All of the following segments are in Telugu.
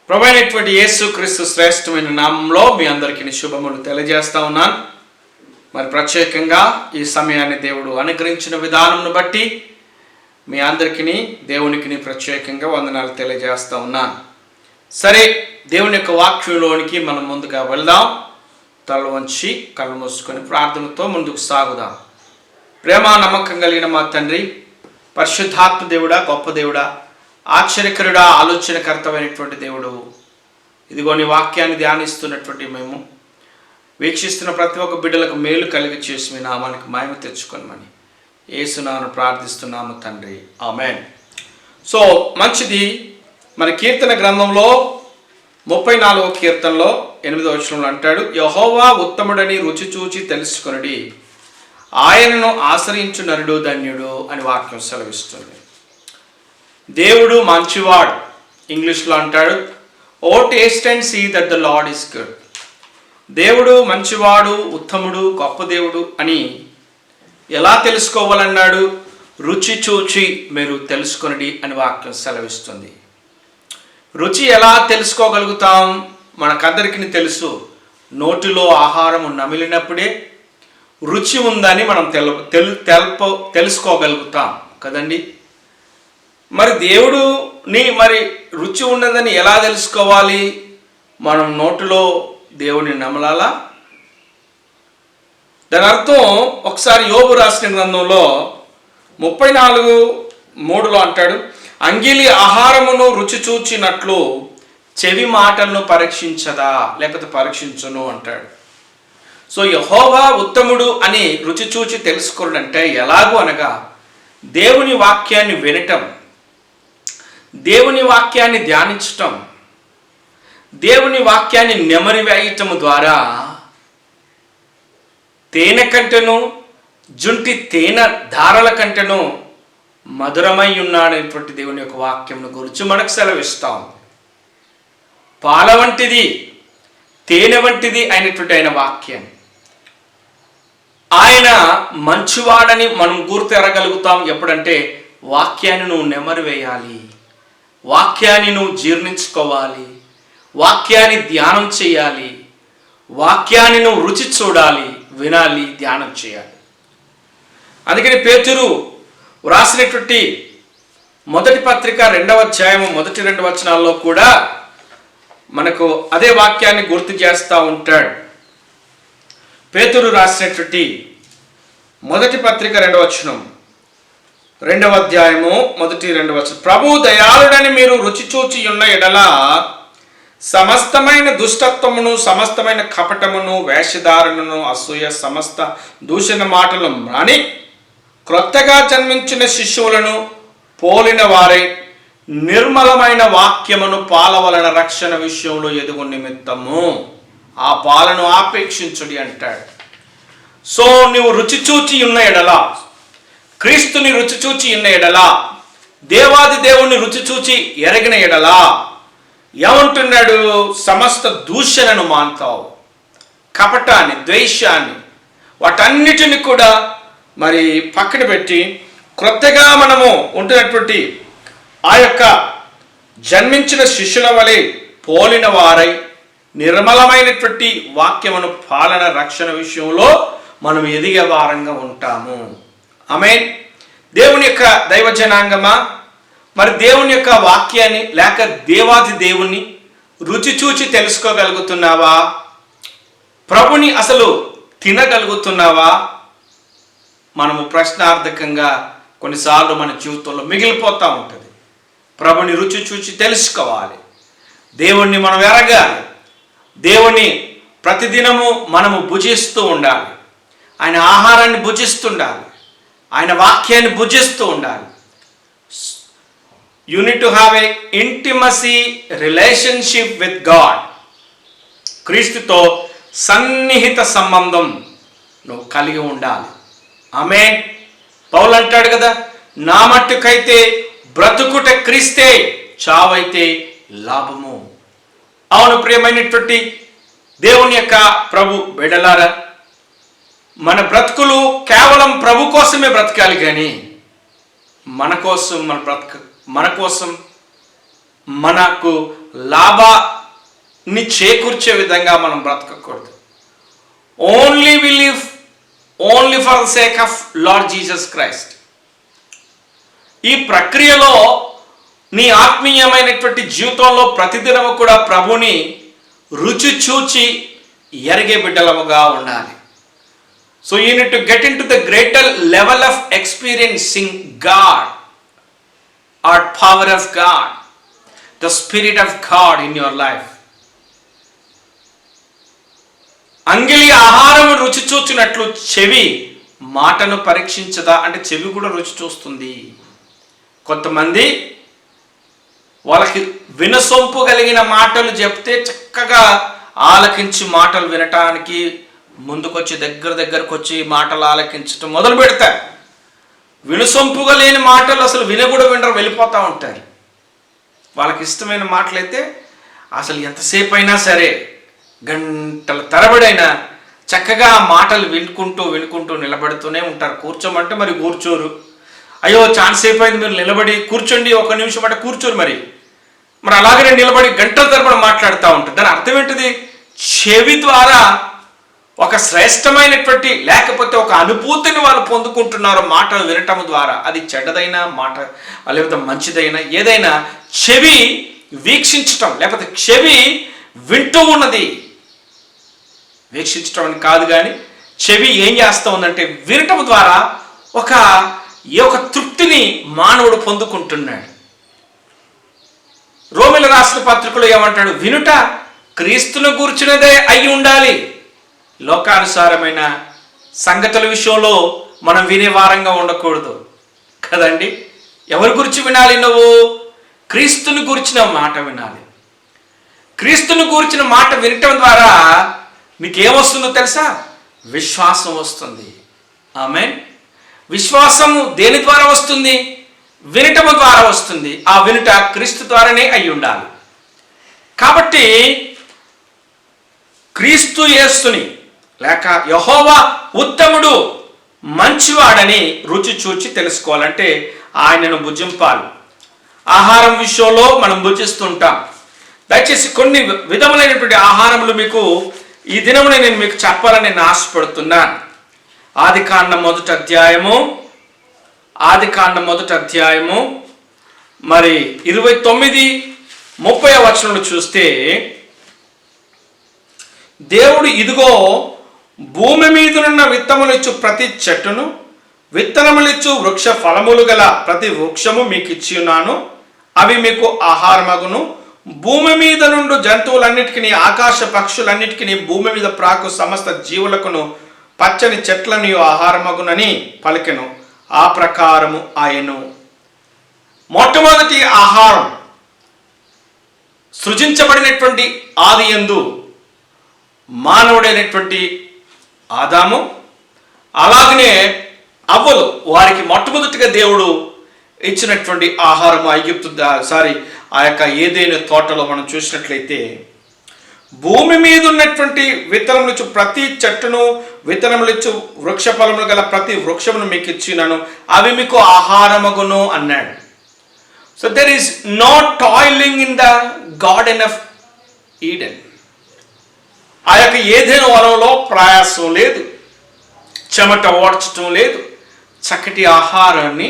ప్రభువైనటువంటి యేసుక్రీస్తు శ్రేష్టమైన నామంలో మీ అందరికీ శుభములు తెలియజేస్తా ఉన్నాను. మరి ప్రత్యేకంగా ఈ సమయాన్ని దేవుడు అనుగ్రహించిన విధానంను బట్టి మీ అందరికీ దేవునికి ప్రత్యేకంగా వందనాలు తెలియజేస్తా ఉన్నాను. సరే, దేవుని యొక్క వాక్యంలోనికి మనం ముందుగా వెళ్దాం. తల వంచి కళ్ళు మూసుకొని ప్రార్థనతో ముందుకు సాగుదాం. ప్రేమ నమ్మకం కలిగిన మా తండ్రి, పరిశుద్ధాత్మ దేవుడా, గొప్ప దేవుడా, ఆశ్చర్యకరుడా, ఆలోచనకర్తమైనటువంటి దేవుడు, ఇదిగో నీ వాక్యాన్ని ధ్యానిస్తున్నటువంటి మేము వీక్షిస్తున్న ప్రతి ఒక్క బిడ్డలకు మేలు కలిగి చేసి మీ నామానికి మహిమ తెచ్చుకోనమని యేసునామమున ప్రార్థిస్తున్నాము తండ్రి, ఆమేన్. సో మంచిది. మన కీర్తన గ్రంథంలో 34వ కీర్తనలో 8వ వచనంలో అంటాడు, యెహోవా ఉత్తముడని రుచి చూచి తెలుసుకొనుడి, ఆయనను ఆశ్రయించు నరుడు ధన్యుడు అని వాక్యం సెలవిస్తుంది. దేవుడు మంచివాడు. ఇంగ్లీష్లో అంటాడు, O taste and see that the Lord is good. దేవుడు మంచివాడు, ఉత్తముడు, గొప్ప దేవుడు అని ఎలా తెలుసుకోవాలన్నాడు? రుచి చూచి మీరు తెలుసుకొనుడి అని వాక్యం సెలవిస్తుంది. రుచి ఎలా తెలుసుకోగలుగుతాం? మనకందరికీ తెలుసు, నోటిలో ఆహారం నమిలినప్పుడే రుచి ఉందని మనం తెలుసుకోగలుగుతాం కదండి. మరి దేవుడుని మరి రుచి ఉన్నదని ఎలా తెలుసుకోవాలి? మనం నోటిలో దేవుని నమలాలా? దాని అర్థం ఒకసారి యోబు రాసిన గ్రంథంలో 34:3లో అంటాడు, అంగిలి ఆహారమును రుచి చూచినట్లు చెవి మాటలను పరీక్షించదా, లేకపోతే పరీక్షించును అంటాడు. సో యెహోవా ఉత్తముడు అని రుచి చూచి తెలుసుకోవడంటే ఎలాగూ అనగా దేవుని వాక్యాన్ని వినటం, దేవుని వాక్యాన్ని ధ్యానించటం, దేవుని వాక్యాన్ని నెమరి వేయటం ద్వారా తేనె కంటెను జుంటి తేనె ధారల కంటెను మధురమై ఉన్నాడనేటువంటి దేవుని యొక్క వాక్యం గురించి మనకు సెలవిస్తాం. పాల వంటిది, తేనె వంటిది అయినటువంటి ఆయన వాక్యం. ఆయన మంచివాడని మనం గుర్తెరగలుగుతాం ఎప్పుడంటే వాక్యాన్ని నువ్వు నెమరు వేయాలి, వాక్యాన్ని నువ్వు జీర్ణించుకోవాలి, వాక్యాన్ని ధ్యానం చేయాలి, వాక్యాన్ని నువ్వు రుచి చూడాలి, వినాలి, ధ్యానం చేయాలి. అందుకని పేతురు వ్రాసినటువంటి మొదటి పత్రిక 2వ అధ్యాయము మొదటి 2 వచనాల్లో కూడా మనకు అదే వాక్యాన్ని గుర్తు చేస్తూ ఉంటాడు. పేతురు రాసినటువంటి మొదటి పత్రిక 2వ వచనం, 2వ అధ్యాయము మొదటి 2 వచనం, ప్రభు దయాళుడని మీరు రుచి చూచి ఉన్న ఎడల సమస్తమైన దుష్టత్వమును, సమస్తమైన కపటమును, వేషధారణను, అసూయ, సమస్త దూషణ మాటలు మాని క్రొత్తగా జన్మించిన శిశువులను పోలిన వారై నిర్మలమైన వాక్యమును పాల వలన రక్షణ విషయంలో ఎదుగు నిమిత్తము ఆ పాలను ఆపేక్షించుడి అంటాడు. సో నువ్వు రుచి చూచి ఉన్న ఎడల, క్రీస్తుని రుచి చూచి ఉన్న ఎడల, దేవాది దేవుణ్ణి రుచి చూచి ఎరగిన ఎడల ఏమంటున్నాడు? సమస్త దూషణను మాన్తావు, కపటాన్ని, ద్వేషాన్ని, వాటన్నిటిని కూడా మరి పక్కన పెట్టి క్రొత్తగా మనము ఉంటున్నటువంటి ఆ యొక్క జన్మించిన శిష్యుల వలె పోలిన వారై నిర్మలమైనటువంటి వాక్యమును పాలన రక్షణ విషయంలో మనం ఎదిగే వారంగా ఉంటాము. ఆమేన్. దేవుని యొక్క దైవజనాంగమా, మరి దేవుని యొక్క వాక్యాన్ని లేక దేవాది దేవుణ్ణి రుచి చూచి తెలుసుకోగలుగుతున్నావా? ప్రభుని అసలు తినగలుగుతున్నావా? మనము ప్రశ్నార్థకంగా కొన్నిసార్లు మన జీవితంలో మిగిలిపోతూ ఉంటుంది. ప్రభుని రుచి చూచి తెలుసుకోవాలి, దేవుణ్ణి మనం ఎరగాలి, దేవుని ప్రతిదినము మనము భుజిస్తూ ఉండాలి, ఆయన ఆహారాన్ని భుజిస్తుండాలి, ఆయన వాక్యాన్ని భుజిస్తూ ఉండాలి. You need to have a intimacy relationship with God. క్రీస్తుతో సన్నిహిత సంబంధం నువ్వు కలిగి ఉండాలి. ఆమేన్. పౌలు అంటాడు కదా, నా మట్టుకైతే బ్రతుకుట క్రీస్తే, చావైతే లాభము. అవును ప్రియమైనటువంటి దేవుని యొక్క ప్రభు బిడ్డలారా, మన బ్రతుకులు కేవలం ప్రభు కోసమే బ్రతకాలి, కానీ మన కోసం మనకు లాభాన్ని చేకూర్చే విధంగా మనం బ్రతకకూడదు. Only we live only for the sake of Lord Jesus Christ. ఈ ప్రక్రియలో నీ ఆత్మీయమైనటువంటి జీవితంలో ప్రతిదినము కూడా ప్రభుని రుచి చూచి ఎరిగే బిడ్డలముగా ఉండాలి. So you need to get into the greater level of experiencing God or power of God, the spirit of God in your life. అంగిలి ఆహారము రుచి చూచినట్లు చెవి మాటను పరీక్షించదా అంటే చెవి కూడా రుచి చూస్తుంది. కొంతమంది వాళ్ళకి వినసొంపు కలిగిన మాటలు చెప్తే చక్కగా ఆలకించి మాటలు వినటానికి ముందుకొచ్చి దగ్గరకు వచ్చి మాటలు ఆలకించటం మొదలు పెడతారు. వినసొంపుగా లేని మాటలు అసలు వినకూడా వినరు, వెళ్ళిపోతూ ఉంటారు. వాళ్ళకి ఇష్టమైన మాటలైతే అసలు ఎంతసేపు అయినా సరే గంటల తరబడైనా చక్కగా ఆ మాటలు వినుకుంటూ నిలబడుతూనే ఉంటారు. కూర్చోమంటే మరి కూర్చోరు. అయ్యో ఛాన్స్ సేపు అయింది మీరు నిలబడి కూర్చోండి, ఒక నిమిషం అంటే కూర్చోరు. మరి అలాగనే నిలబడి గంటల తరబడి మాట్లాడుతూ ఉంటారు. దాని అర్థం ఏంటిది? చెవి ద్వారా ఒక శ్రేష్టమైనటువంటి లేకపోతే ఒక అనుభూతిని వాళ్ళు పొందుకుంటున్నారు మాటలు వినటం ద్వారా. అది చెడ్డదైనా మాట లేకపోతే మంచిదైనా ఏదైనా చెవి వీక్షించటం లేకపోతే చెవి వింటూ ఉన్నది. వీక్షించటం అని కాదు, కానీ చెవి ఏం చేస్తూ ఉందంటే వినటం ద్వారా ఒక తృప్తిని మానవుడు పొందుకుంటున్నాడు. రోమిల రాసిన పత్రికలో ఏమంటాడు? వినుట క్రీస్తును గూర్చినదే అయి ఉండాలి. లోకానుసారమైన సంగతుల విషయంలో మనం వినే వారంగా ఉండకూడదు కదండి. ఎవరి గురించి వినాలి? నువ్వు క్రీస్తుని గూర్చిన మాట వినాలి. క్రీస్తుని గూర్చిన మాట వినటం ద్వారా నీకేమొస్తుందో తెలుసా? విశ్వాసం వస్తుంది. ఆమేన్. విశ్వాసము దేని ద్వారా వస్తుంది? వినటము ద్వారా వస్తుంది. ఆ వినుట క్రీస్తు ద్వారానే అయి ఉండాలి. కాబట్టి క్రీస్తు యేసుని లేక యెహోవా ఉత్తముడు మంచివాడని రుచి చూచి తెలుసుకోవాలంటే ఆయనను భుజింపాలి. ఆహారం విషయంలో మనం భుజిస్తుంటాం. దయచేసి కొన్ని విధములైనటువంటి ఆహారములు మీకు ఈ దినమునే నేను మీకు చెప్పాలని నేను ఆశపడుతున్నాను. ఆదికాండం మొదటి అధ్యాయము మరి 29-30 వచనంలో చూస్తే, దేవుడు ఇదిగో భూమి మీదనున్న విత్తములిచ్చు ప్రతి చెట్టును విత్తనములిచ్చు వృక్ష ఫలములు గల ప్రతి వృక్షము మీకు ఇచ్చి ఉన్నాను, అవి మీకు ఆహారమగును. భూమి మీద నుండి జంతువులన్నిటికీ ఆకాశ పక్షులన్నిటికీ భూమి మీద ప్రాకు సమస్త జీవులకును పచ్చని చెట్లను ఆహారమగునని పలికెను. ఆ ప్రకారము ఆయను. మొట్టమొదటి ఆహారం సృజించబడినటువంటి ఆది యందు మానవుడైనటువంటి ఆదాము, అలాగనే అవ్వలు, వారికి మొట్టమొదటిగా దేవుడు ఇచ్చినటువంటి ఆహారం ఆ యొక్క ఏదైనా తోటలో మనం చూసినట్లయితే భూమి మీద ఉన్నటువంటి విత్తనములిచ్చు ప్రతి చెట్టును విత్తనములిచ్చు వృక్ష ఫలములు గల ప్రతి వృక్షమును మీకు ఇచ్చినాను, అవి మీకు ఆహారమగును అన్నాడు. So there is no toiling in the garden of Eden. ఆ యొక్క ఏదైనా వనంలో ప్రయాసం లేదు, చెమట ఓడ్చటం లేదు. చక్కటి ఆహారాన్ని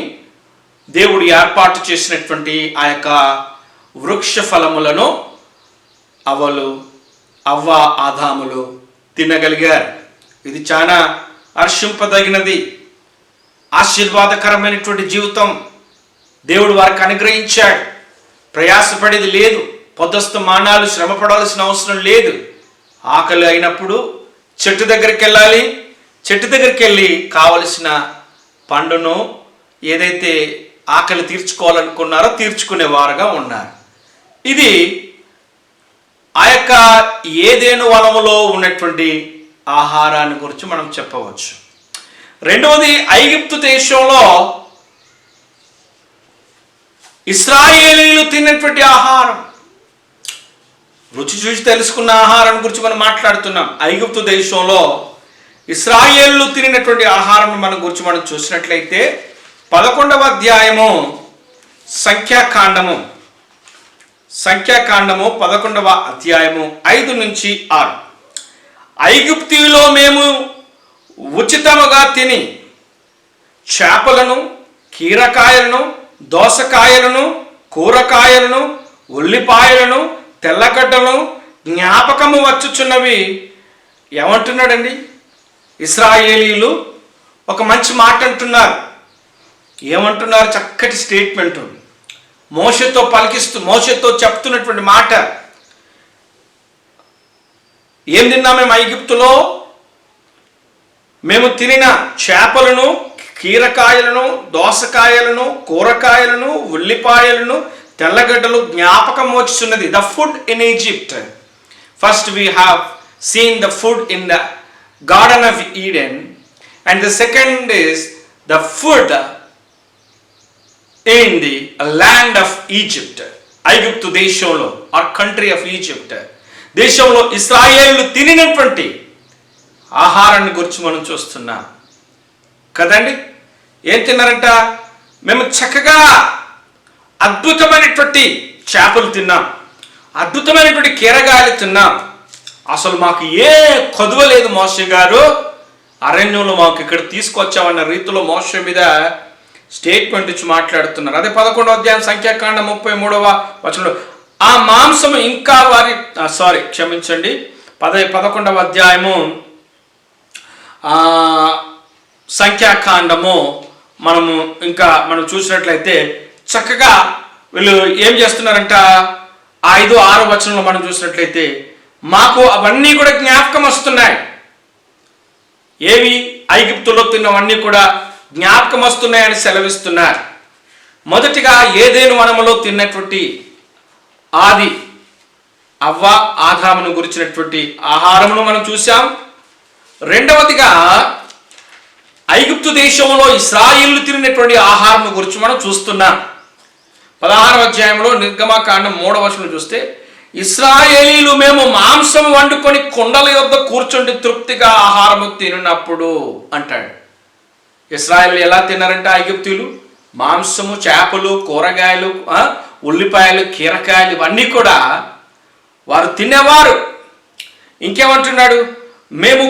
దేవుడు ఏర్పాటు చేసినటువంటి ఆ యొక్క వృక్ష ఫలములను అవ్వ ఆదాములు తినగలిగారు. ఇది చాలా హర్షింపదగినది, ఆశీర్వాదకరమైనటువంటి జీవితం దేవుడు వారికి అనుగ్రహించాడు. ప్రయాసపడేది లేదు, పొద్దస్తు మానాలు శ్రమ పడాల్సిన అవసరం లేదు. ఆకలి అయినప్పుడు చెట్టు దగ్గరికి వెళ్ళాలి, చెట్టు దగ్గరికి వెళ్ళి కావలసిన పండును ఏదైతే ఆకలి తీర్చుకోవాలనుకున్నారో తీర్చుకునేవారుగా ఉన్నారు. ఇది ఆ యొక్క ఏదేను వనములో ఉన్నటువంటి ఆహారాన్ని గురించి మనం చెప్పవచ్చు. రెండవది, ఐగుప్తు దేశంలో ఇశ్రాయేలీయులు తిన్నటువంటి ఆహారం, రుచి చూసి తెలుసుకున్న ఆహారం గురించి మనం మాట్లాడుతున్నాం. ఐగుప్తు దేశంలో ఇశ్రాయేలీయులు తినినటువంటి ఆహారం గురించి మనం చూసినట్లయితే 11వ అధ్యాయము సంఖ్యాకాండము సంఖ్యాకాండము 11వ అధ్యాయము 5 నుంచి 6. ఐగుప్తులో మేము ఉచితముగా తిని చేపలను, కీరకాయలను, దోసకాయలను, కూరకాయలను, ఉల్లిపాయలను, తెల్లగడ్డలను జ్ఞాపకము వచ్చుచున్నవి. ఏమంటున్నాడండి? ఇశ్రాయేలీలు ఒక మంచి మాట అంటున్నారు. ఏమంటున్నారు? చక్కటి స్టేట్మెంట్. మోషేతో చెప్తున్నటువంటి మాట. ఏం తిన్నాం మేము ఐగుప్తులో? మేము తినిన చేపలను, కీరకాయలను, దోసకాయలను, కూరకాయలను, ఉల్లిపాయలను, తెల్లగడ్డలు జ్ఞాపకం వచ్చుచున్నది. The food in Egypt. First we have seen the food in the Garden of Eden, and the second is the food in the land of Egypt. ఐగుప్తు దేశంలో, or country of Egypt దేశంలో ఇశ్రాయేలు తినినటువంటి ఆహారాన్ని గురించి మనం చూస్తున్నాం కదండి. ఏం తిన్నారంట? మేము చక్కగా అద్భుతమైనటువంటి చేపలు తిన్నాం, అద్భుతమైనటువంటి కీరగాయలు తిన్నాం. అసలు మాకు ఏ కొదువ లేదు మోషే గారు, అరణ్యంలో మాకు ఇక్కడ తీసుకొచ్చామన్న రీతిలో మోషే మీద స్టేట్మెంట్ ఇచ్చి మాట్లాడుతున్నారు. అదే 11వ అధ్యాయం సంఖ్యాకాండం 33వ వచనంలో ఆ మాంసము ఇంకా వారి క్షమించండి 11వ అధ్యాయము సంఖ్యాకాండము మనం చూసినట్లయితే చక్కగా వీళ్ళు ఏం చేస్తున్నారంట? 5, 6 వచనంలో మనం చూసినట్లయితే మాకు అవన్నీ కూడా జ్ఞాపకం వస్తున్నాయి. ఏవి? ఐగుప్తులో తిన్నవన్నీ కూడా జ్ఞాపకం వస్తున్నాయని సెలవిస్తున్నారు. మొదటిగా ఏదేను వనములో తిన్నటువంటి ఆది అవ్వ ఆదామును గురించినటువంటి ఆహారమును మనం చూసాం. రెండవదిగా ఐగుప్తు దేశంలో ఇశ్రాయేలు తిరిగినటువంటి ఆహారం గురించి మనం చూస్తున్నాం. 16వ అధ్యాయంలో నిర్గమకాండం 3వ వచనం చూస్తే ఇశ్రాయేలీలు మేము మాంసం వండుకొని కొండల యొద్ద కూర్చుండి తృప్తిగా ఆహారము తినప్పుడు అంటాడు. ఇశ్రాయేలు ఎలా తిన్నారంటే ఐగుప్తీయులు మాంసము, చేపలు, కూరగాయలు, ఉల్లిపాయలు, కీరకాయలు ఇవన్నీ కూడా వారు తినేవారు. ఇంకేమంటున్నాడు? మేము